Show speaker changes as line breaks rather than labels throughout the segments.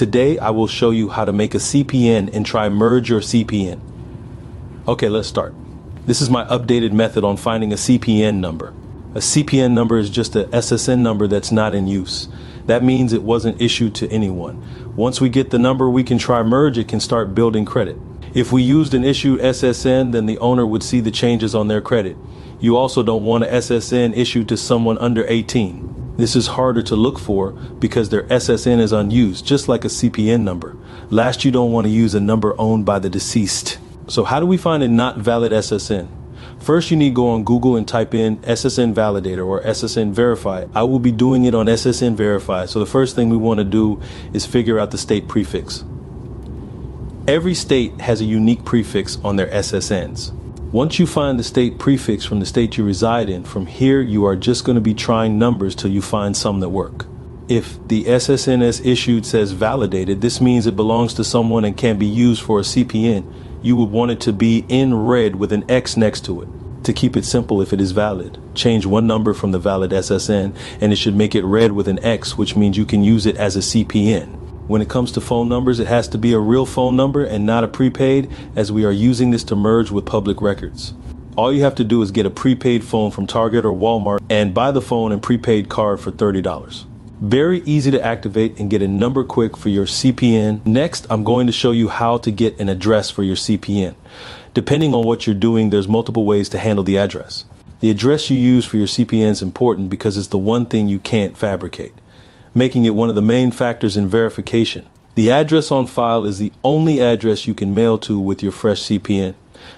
Today, I will show you how to make a CPN and Trimerge your CPN. Okay, let's start. This is my updated method on finding a CPN number. A CPN number is just a SSN number that's not in use. That means it wasn't issued to anyone. Once we get the number, we can Trimerge it, can start building credit. If we used an issued SSN, then the owner would see the changes on their credit. You also don't want an SSN issued to someone under 18. This is harder to look for because their SSN is unused, just like a CPN number. Last, you don't want to use a number owned by the deceased. So how do we find a not valid SSN? First, you need to go on Google and type in SSN Validator or SSN Verify. I will be doing it on SSN Verify. So the first thing we want to do is figure out the state prefix. Every state has a unique prefix on their SSNs. Once you find the state prefix from the state you reside in, from here you are just going to be trying numbers till you find some that work. If the SSN as issued says validated, this means it belongs to someone and can be used for a CPN. You would want it to be in red with an X next to it. To keep it simple, if it is valid, change one number from the valid SSN and it should make it red with an X, which means you can use it as a CPN. When it comes to phone numbers, it has to be a real phone number and not a prepaid, as we are using this to merge with public records. All you have to do is get a prepaid phone from Target or Walmart and buy the phone and prepaid card for $30. Very easy to activate and get a number quick for your CPN. Next, I'm going to show you how to get an address for your CPN. Depending on what you're doing, there's multiple ways to handle the address. The address you use for your CPN is important because it's the one thing you can't fabricate, making it one of the main factors in verification. The address on file is the only address you can mail to with your fresh CPN.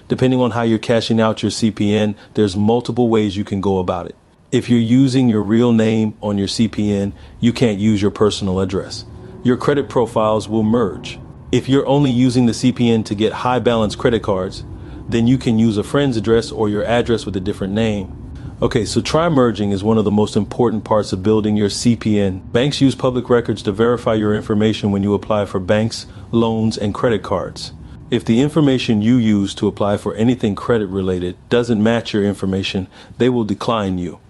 Depending on how you're cashing out your CPN, there's multiple ways you can go about it. If you're using your real name on your CPN, you can't use your personal address. Your credit profiles will merge. If you're only using the CPN to get high balance credit cards, then you can use a friend's address or your address with a different name. Okay, so Trimerging is one of the most important parts of building your CPN. Banks use public records to verify your information when you apply for banks, loans, and credit cards. If the information you use to apply for anything credit related doesn't match your information, they will decline you.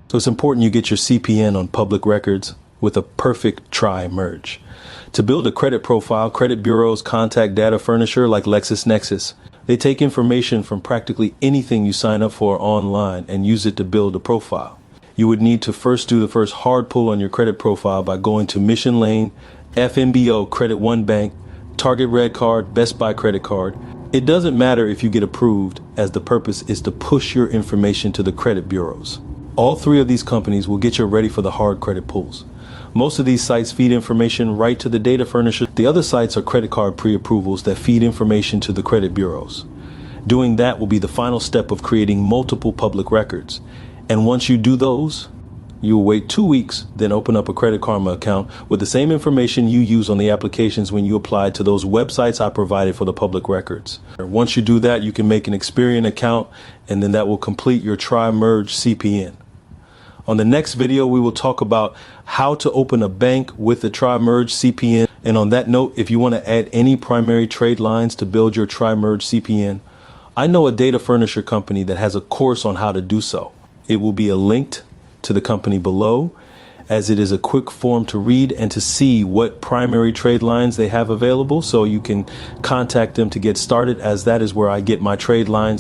So it's important you get your CPN on public records with a perfect Trimerge. To build a credit profile, credit bureaus contact data furnisher like LexisNexis. They take information from practically anything you sign up for online and use it to build a profile. You would need to first do the first hard pull on your credit profile by going to Mission Lane, FNBO, Credit One Bank, Target Red Card, Best Buy Credit Card. It doesn't matter if you get approved, as the purpose is to push your information to the credit bureaus. All three of these companies will get you ready for the hard credit pulls. Most of these sites feed information right to the data furnisher. The other sites are credit card pre-approvals that feed information to the credit bureaus. Doing that will be the final step of creating multiple public records. And once you do those, you will wait 2 weeks, then open up a Credit Karma account with the same information you use on the applications when you apply to those websites I provided for the public records. Once you do that, you can make an Experian account, and then that will complete your Trimerge CPN. On the next video, we will talk about how to open a bank with the Trimerge CPN. And on that note, if you want to add any primary trade lines to build your Trimerge CPN, I know a data furnisher company that has a course on how to do so. It will be linked to the company below, as it is a quick form to read and to see what primary trade lines they have available, so you can contact them to get started, as that is where I get my trade lines.